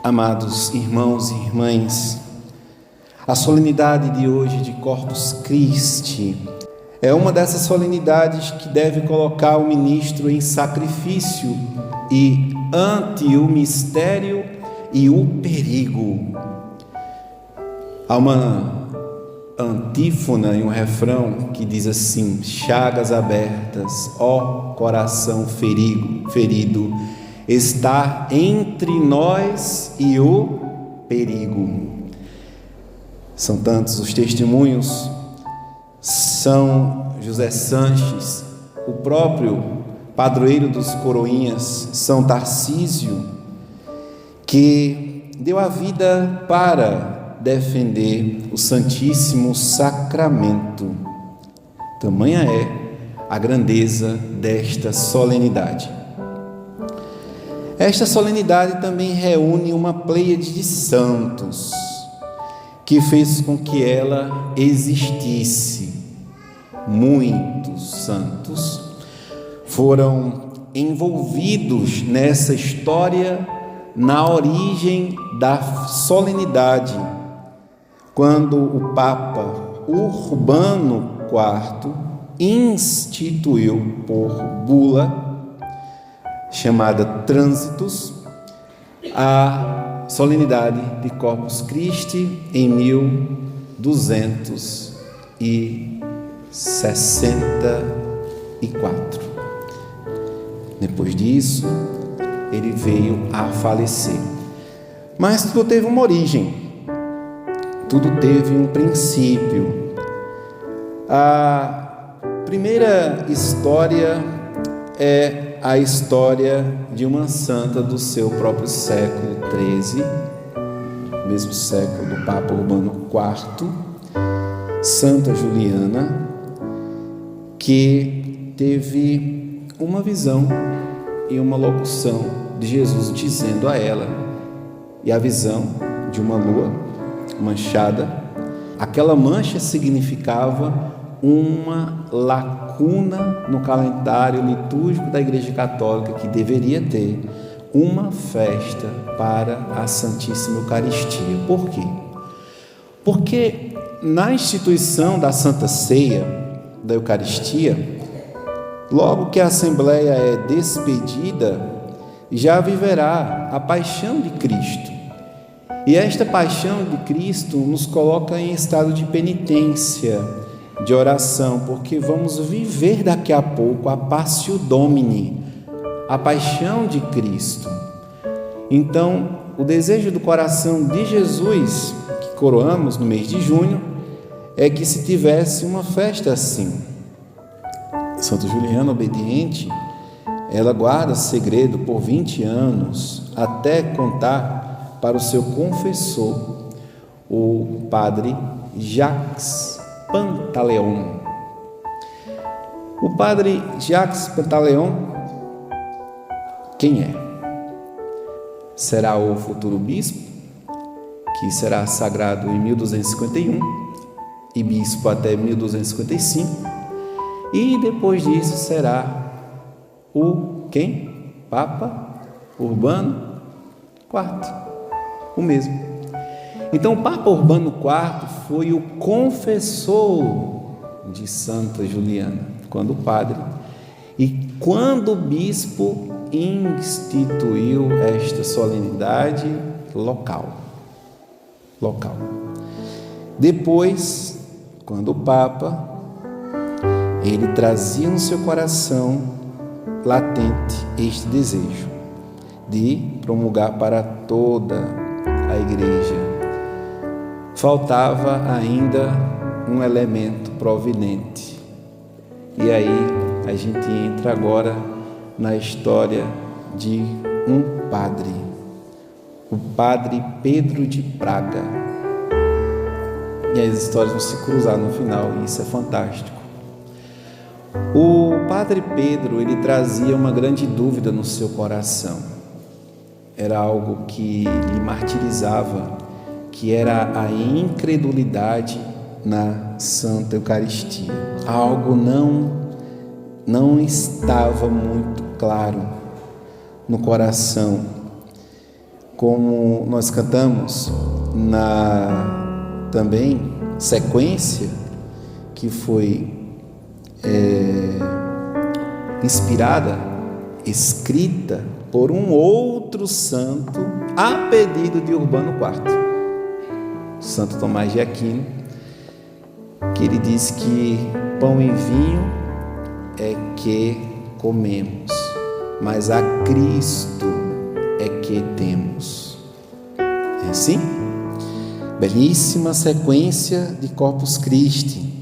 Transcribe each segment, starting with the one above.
Amados irmãos e irmãs, a solenidade de hoje de Corpus Christi é uma dessas solenidades que deve colocar o ministro em sacrifício e ante o mistério e o perigo. Há uma antífona e um refrão que diz assim: chagas abertas, ó coração ferido, está entre nós e o perigo. São tantos os testemunhos. São José Sanches, o próprio padroeiro dos coroinhas, São Tarcísio, que deu a vida para defender o Santíssimo Sacramento. Tamanha é a grandeza desta solenidade. Esta solenidade também reúne uma pleiade de santos que fez com que ela existisse. Muitos santos foram envolvidos nessa história na origem da solenidade, quando o Papa Urbano IV instituiu por bula chamada Trânsitos a solenidade de Corpus Christi em 1264. Depois disso, ele veio a falecer. Mas tudo teve uma origem, tudo teve um princípio. A primeira história é a história de uma santa do seu próprio século XIII, mesmo século do Papa Urbano IV, Santa Juliana, que teve uma visão e uma locução de Jesus dizendo a ela, e a visão de uma lua manchada. Aquela mancha significava uma lacuna no calendário litúrgico da Igreja Católica, que deveria ter uma festa para a Santíssima Eucaristia. Por quê? Porque na instituição da Santa Ceia, da Eucaristia, logo que a Assembleia é despedida, já viverá a paixão de Cristo. E esta paixão de Cristo nos coloca em estado de penitência, de oração, porque vamos viver daqui a pouco a Passio Domini, a paixão de Cristo. Então, o desejo do coração de Jesus, que coroamos no mês de junho, é que se tivesse uma festa assim. Santa Juliana, obediente, ela guarda segredo por 20 anos, até contar para o seu confessor, o padre Jacques Pantaleão. O padre Jacques Pantaleão, quem é? Será o futuro bispo, que será sagrado em 1251 e bispo até 1255, e depois disso será o quem? Papa Urbano IV, o mesmo. Então, o Papa Urbano IV foi o confessor de Santa Juliana, quando padre, e quando o bispo instituiu esta solenidade local. Depois, quando o Papa, ele trazia no seu coração latente este desejo de promulgar para toda a Igreja. Faltava ainda um elemento providente. E aí a gente entra agora na história de um padre, o padre Pedro de Praga. E as histórias vão se cruzar no final, e isso é fantástico. O padre Pedro, ele trazia uma grande dúvida no seu coração. Era algo que lhe martirizava, que era a incredulidade na Santa Eucaristia. Algo não estava muito claro no coração como nós cantamos na também sequência que foi inspirada, escrita por um outro santo a pedido de Urbano IV, Santo Tomás de Aquino, que ele diz que pão e vinho é que comemos, mas a Cristo é que temos. É assim? Belíssima sequência de Corpus Christi.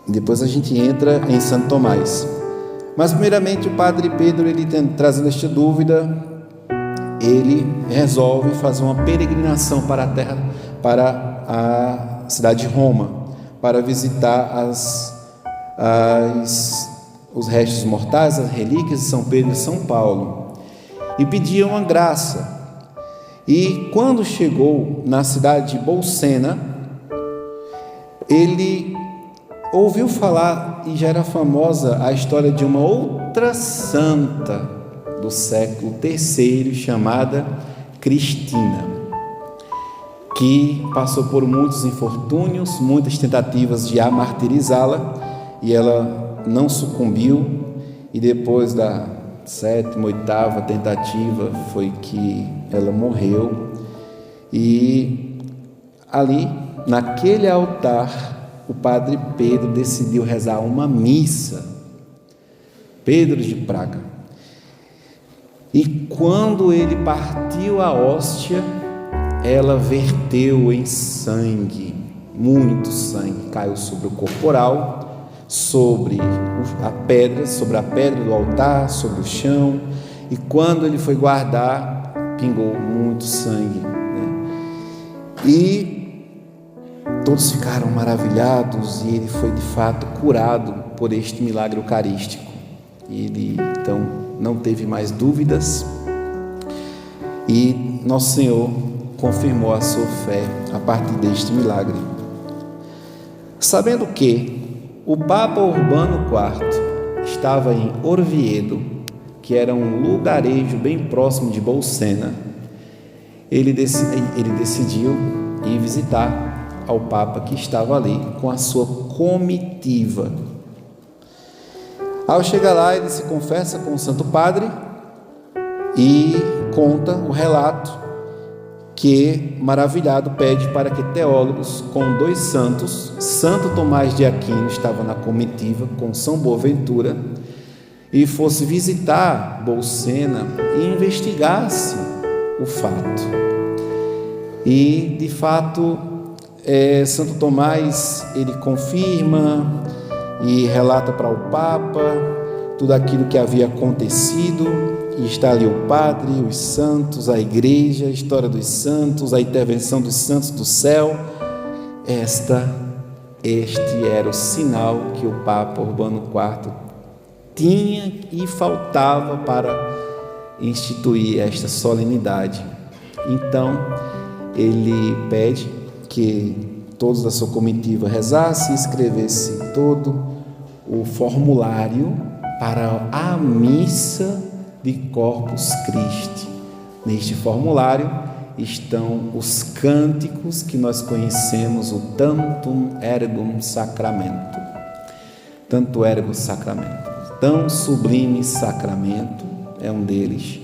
Depois a gente entra em Santo Tomás. Mas primeiramente o Padre Pedro, ele trazendo esta dúvida, ele resolve fazer uma peregrinação para a terra, para a cidade de Roma, para visitar os restos mortais, as relíquias de São Pedro e São Paulo, e pedia uma graça. E quando chegou na cidade de Bolsena, ele ouviu falar, e já era famosa, a história de uma outra santa do século III, chamada Cristina, que passou por muitos infortúnios, muitas tentativas de a martirizá-la, e ela não sucumbiu, e depois da 7ª, 8ª tentativa foi que ela morreu. E ali, naquele altar, o Padre Pedro decidiu rezar uma missa, Pedro de Praga. E quando ele partiu a hóstia, ela verteu em sangue, muito sangue, caiu sobre o corporal, sobre a pedra do altar, sobre o chão, e quando ele foi guardar, pingou muito sangue, E todos ficaram maravilhados, e ele foi de fato curado por este milagre eucarístico. Ele então não teve mais dúvidas, e Nosso Senhor confirmou a sua fé a partir deste milagre. Sabendo que o Papa Urbano IV estava em Orviedo, que era um lugarejo bem próximo de Bolsena, ele decidiu ir visitar ao Papa, que estava ali com a sua comitiva. Ao chegar lá, ele se confessa com o Santo Padre e conta o relato que, maravilhado, pede para que teólogos com 2 santos, Santo Tomás de Aquino estava na comitiva com São Boaventura, e fosse visitar Bolsena e investigasse o fato. E, de fato, Santo Tomás, ele confirma e relata para o Papa tudo aquilo que havia acontecido, e está ali o Padre, os santos, a Igreja, a história dos santos, a intervenção dos santos do céu. Este era o sinal que o Papa Urbano IV tinha e faltava para instituir esta solenidade. Então, ele pede que todos da sua comitiva rezassem e escrevessem todo o formulário para a missa de Corpus Christi. Neste formulário estão os cânticos que nós conhecemos, o Tantum Ergum Sacramento. Tanto ergo sacramento, tão sublime sacramento, é um deles.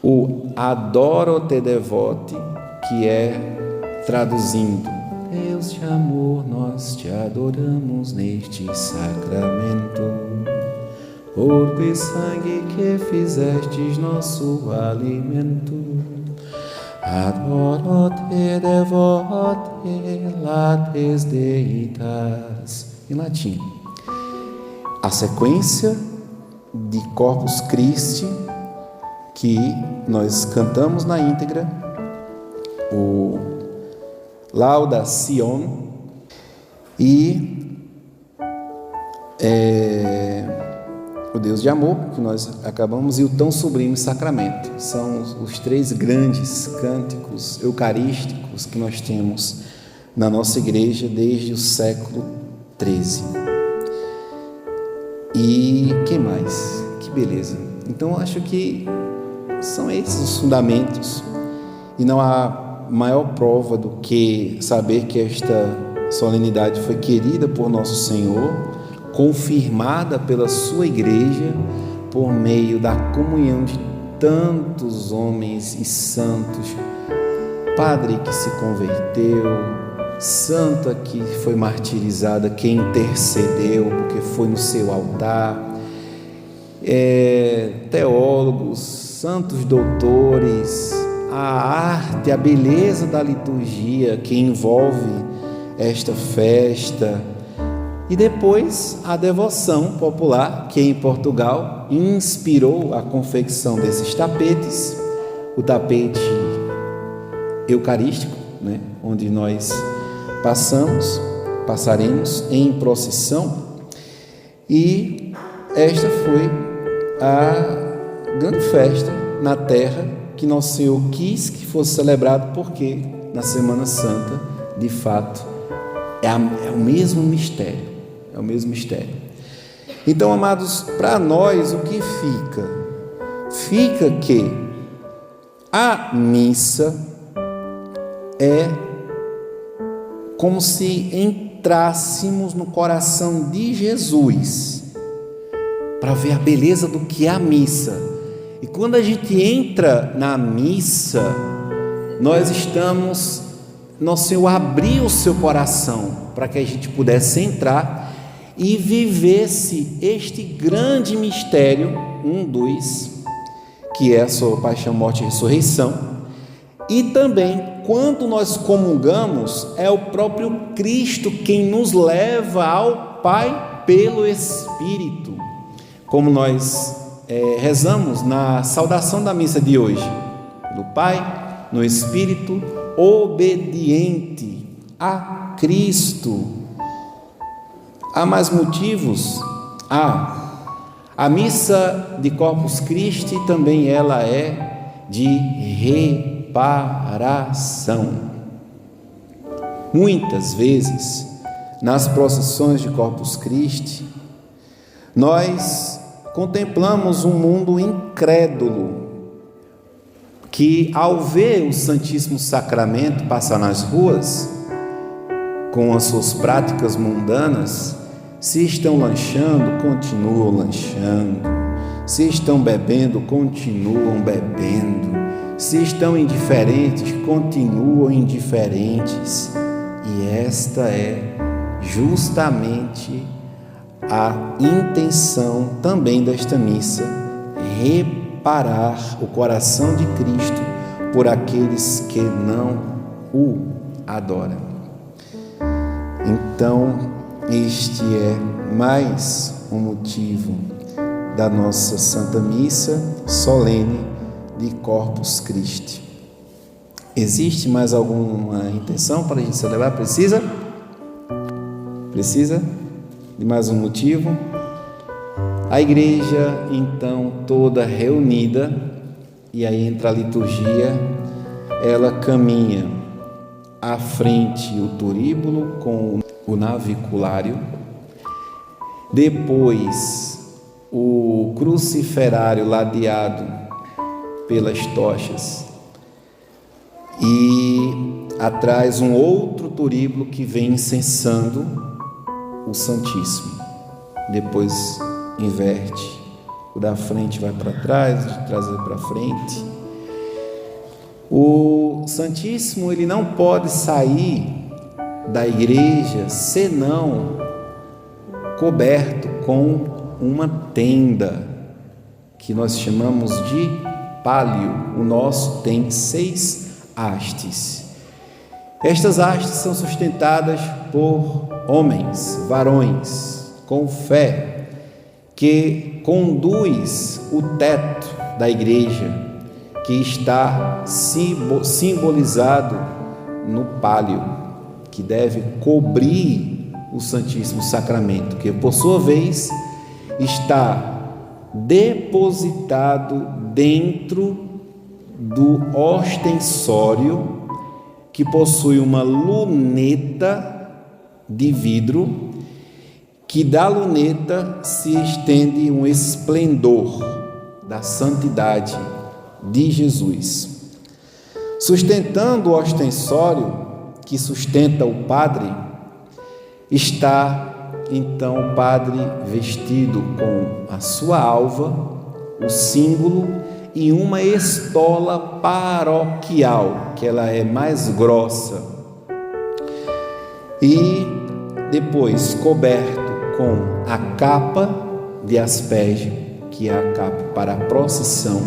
O Adoro te devote, que é, traduzindo, Deus de amor, nós te adoramos neste sacramento, corpo e sangue que fizestes nosso alimento. Adoro te devote, lates deitas. Em latim. A sequência de Corpus Christi, que nós cantamos na íntegra, o Lauda Sion e o Deus de amor, que nós acabamos, e o tão sublime sacramento. São os 3 grandes cânticos eucarísticos que nós temos na nossa igreja desde o século XIII. E que mais? Que beleza! Então, acho que são esses os fundamentos. E não há maior prova do que saber que esta solenidade foi querida por nosso Senhor, confirmada pela sua igreja, por meio da comunhão de tantos homens e santos, padre que se converteu, santa que foi martirizada, que intercedeu, porque foi no seu altar, teólogos, santos doutores, a arte, a beleza da liturgia que envolve esta festa, e depois a devoção popular que em Portugal inspirou a confecção desses tapetes, o tapete eucarístico, onde nós passaremos em procissão, e esta foi a grande festa na terra que nosso Senhor quis que fosse celebrado, porque na Semana Santa, de fato, é o mesmo mistério. É o mesmo mistério. Então, amados, para nós o que fica? Fica que a missa é como se entrássemos no coração de Jesus para ver a beleza do que é a missa. E quando a gente entra na missa, nosso Senhor abriu o seu coração para que a gente pudesse entrar e vivesse este grande mistério, que é a sua paixão, morte e ressurreição. E também, quando nós comungamos, é o próprio Cristo quem nos leva ao Pai pelo Espírito, como nós rezamos na saudação da missa de hoje, do Pai no Espírito obediente a Cristo. Há mais motivos? A missa de Corpus Christi também ela é de reparação. Muitas vezes, nas procissões de Corpus Christi, nós contemplamos um mundo incrédulo que, ao ver o Santíssimo Sacramento passar nas ruas, com as suas práticas mundanas, se estão lanchando, continuam lanchando, se estão bebendo, continuam bebendo, se estão indiferentes, continuam indiferentes. E esta é justamente a intenção também desta missa: reparar o coração de Cristo por aqueles que não o adoram. Então, este é mais um motivo da nossa Santa Missa solene de Corpus Christi. Existe mais alguma intenção para a gente celebrar? Precisa de mais um motivo? A igreja, então, toda reunida, e aí entra a liturgia, ela caminha à frente o turíbulo com o naviculário, depois o cruciferário ladeado pelas tochas, e atrás um outro turíbulo que vem incensando o Santíssimo. Depois inverte, o da frente vai para trás, o de trás vai para frente. O Santíssimo, ele não pode sair da igreja senão coberto com uma tenda que nós chamamos de pálio. O nosso tem 6 hastes. Estas hastes são sustentadas por homens, varões, com fé, que conduz o teto da igreja, que está simbolizado no pálio, que deve cobrir o Santíssimo Sacramento, que por sua vez está depositado dentro do ostensório, que possui uma luneta de vidro, que da luneta se estende um esplendor da santidade de Jesus. Sustentando o ostensório que sustenta o padre, está então o padre vestido com a sua alva, o símbolo, e uma estola paroquial, que ela é mais grossa, e depois coberto com a capa de asperge, que é a capa para a procissão,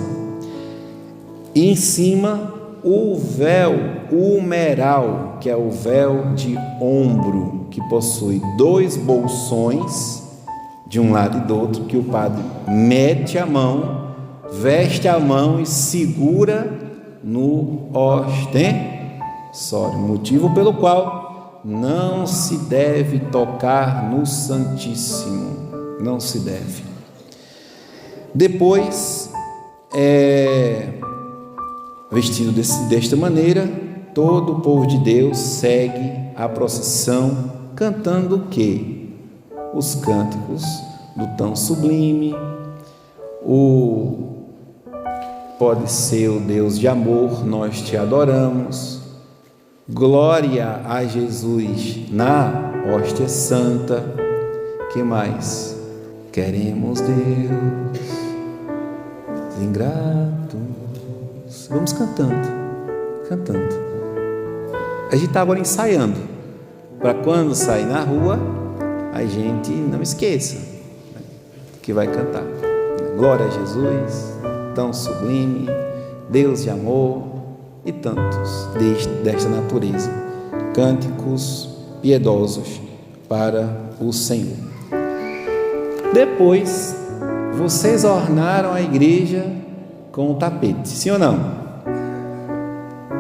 e em cima o véu humeral, que é o véu de ombro, que possui 2 bolsões de um lado e do outro, que o padre mete a mão, veste a mão e segura no ostensório, motivo pelo qual não se deve tocar no Santíssimo, não se deve. Depois, vestido desta maneira, todo o povo de Deus segue a procissão cantando o quê? Os cânticos do tão sublime, pode ser o Deus de amor, nós te adoramos, glória a Jesus na hóstia santa, que mais? Queremos Deus, ingratos. Vamos cantando. A gente está agora ensaiando, para quando sair na rua, a gente não esqueça que vai cantar. Glória a Jesus, tão sublime, Deus de amor e tantos desta natureza. Cânticos piedosos para o Senhor. Depois, vocês ornaram a igreja com o tapete, sim ou não?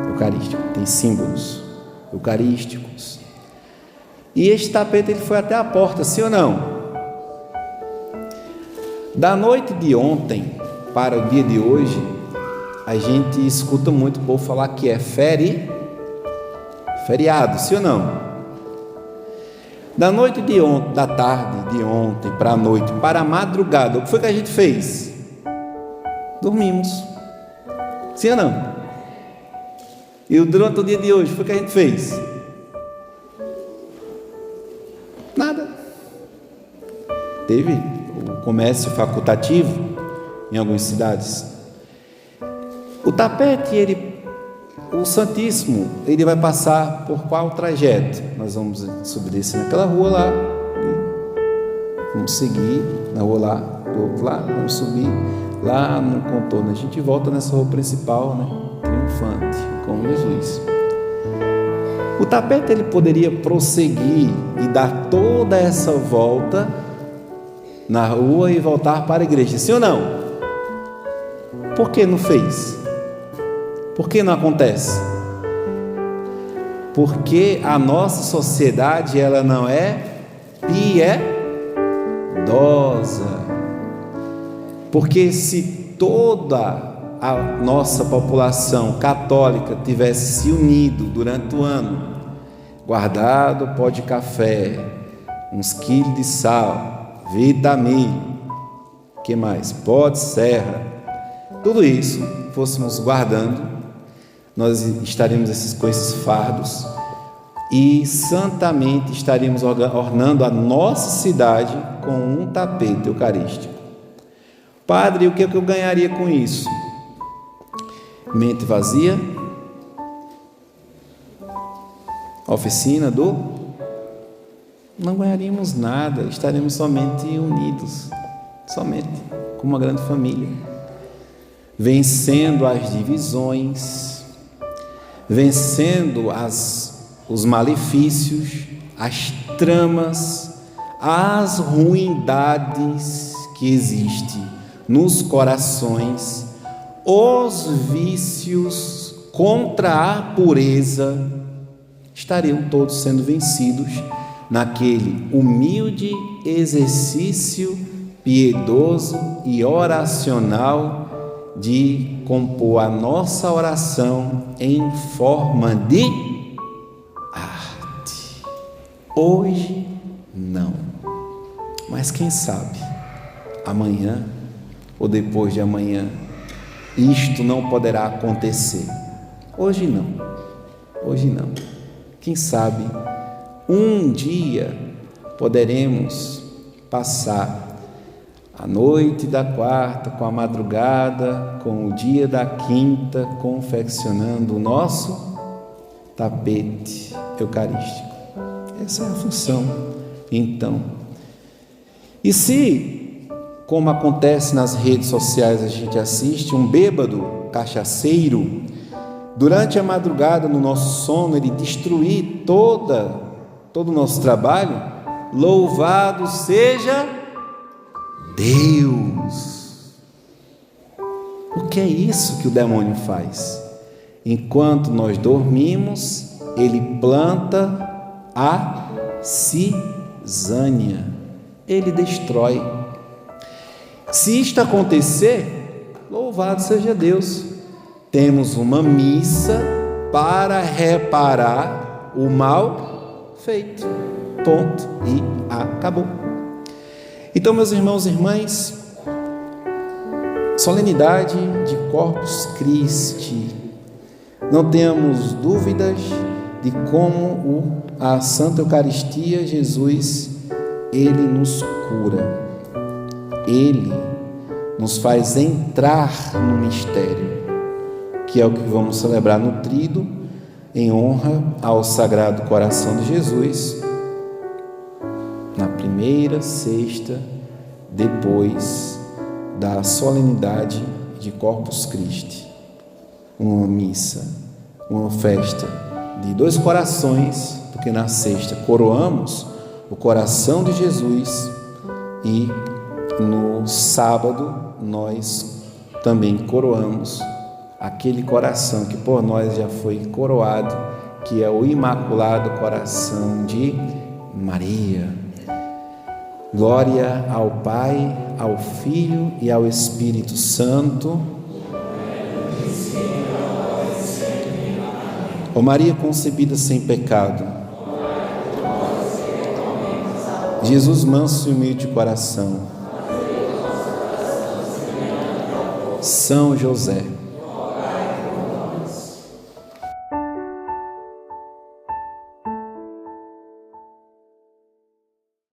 Eucarístico, tem símbolos eucarísticos. E este tapete ele foi até a porta, sim ou não? Da noite de ontem para o dia de hoje, a gente escuta muito o povo falar que é feriado, sim ou não? Da noite de ontem, da tarde de ontem para a noite, para a madrugada, o que foi que a gente fez? Dormimos, sim ou não? E durante o dia de hoje, o que foi que a gente fez? Nada. Teve o comércio facultativo em algumas cidades. O tapete, o Santíssimo, ele vai passar por qual trajeto? Nós vamos subir descer naquela rua lá, vamos seguir na rua lá, do outro lado, vamos subir lá no contorno, a gente volta nessa rua principal, né? Triunfante, com Jesus. O tapete ele poderia prosseguir e dar toda essa volta na rua e voltar para a igreja, sim ou não? Por que não fez? Por que não acontece? Porque a nossa sociedade ela não é piedosa. Porque se toda a nossa população católica tivesse se unido durante o ano, guardado pó de café, uns quilos de sal, vitamina, que mais? Pó de serra, tudo isso fôssemos guardando, nós estaríamos com esses fardos e santamente estaríamos ornando a nossa cidade com um tapete eucarístico. Padre, o que eu ganharia com isso? Mente vazia, oficina não ganharíamos nada, estaremos somente unidos, somente como uma grande família, vencendo as divisões, vencendo os malefícios, as tramas, as ruindades que existem nos corações, os vícios contra a pureza, estariam todos sendo vencidos naquele humilde exercício piedoso e oracional de compor a nossa oração em forma de arte. Hoje não, mas quem sabe amanhã ou depois de amanhã isto não poderá acontecer. Hoje não. Quem sabe um dia poderemos passar a noite da quarta com a madrugada, com o dia da quinta, confeccionando o nosso tapete eucarístico. Essa é a função, então. E se, como acontece nas redes sociais, a gente assiste um bêbado cachaceiro, durante a madrugada, no nosso sono, ele destruir todo o nosso trabalho, louvado seja Deus! O que é isso que o demônio faz? Enquanto nós dormimos, ele planta a cisânia, ele destrói. Se isto acontecer, louvado seja Deus, temos uma missa para reparar o mal feito. Ponto e acabou. Então, meus irmãos e irmãs, solenidade de Corpus Christi, não temos dúvidas de como a Santa Eucaristia, Jesus, Ele nos cura, Ele nos faz entrar no mistério, que é o que vamos celebrar no Tríduo, em honra ao Sagrado Coração de Jesus, na primeira sexta, depois da solenidade de Corpus Christi. Uma missa, uma festa de dois corações, porque na sexta coroamos o coração de Jesus e no sábado nós também coroamos aquele coração que por nós já foi coroado, que é o Imaculado Coração de Maria. Glória ao Pai, ao Filho e ao Espírito Santo. Ó Maria concebida sem pecado, Jesus manso e humilde de coração, São José,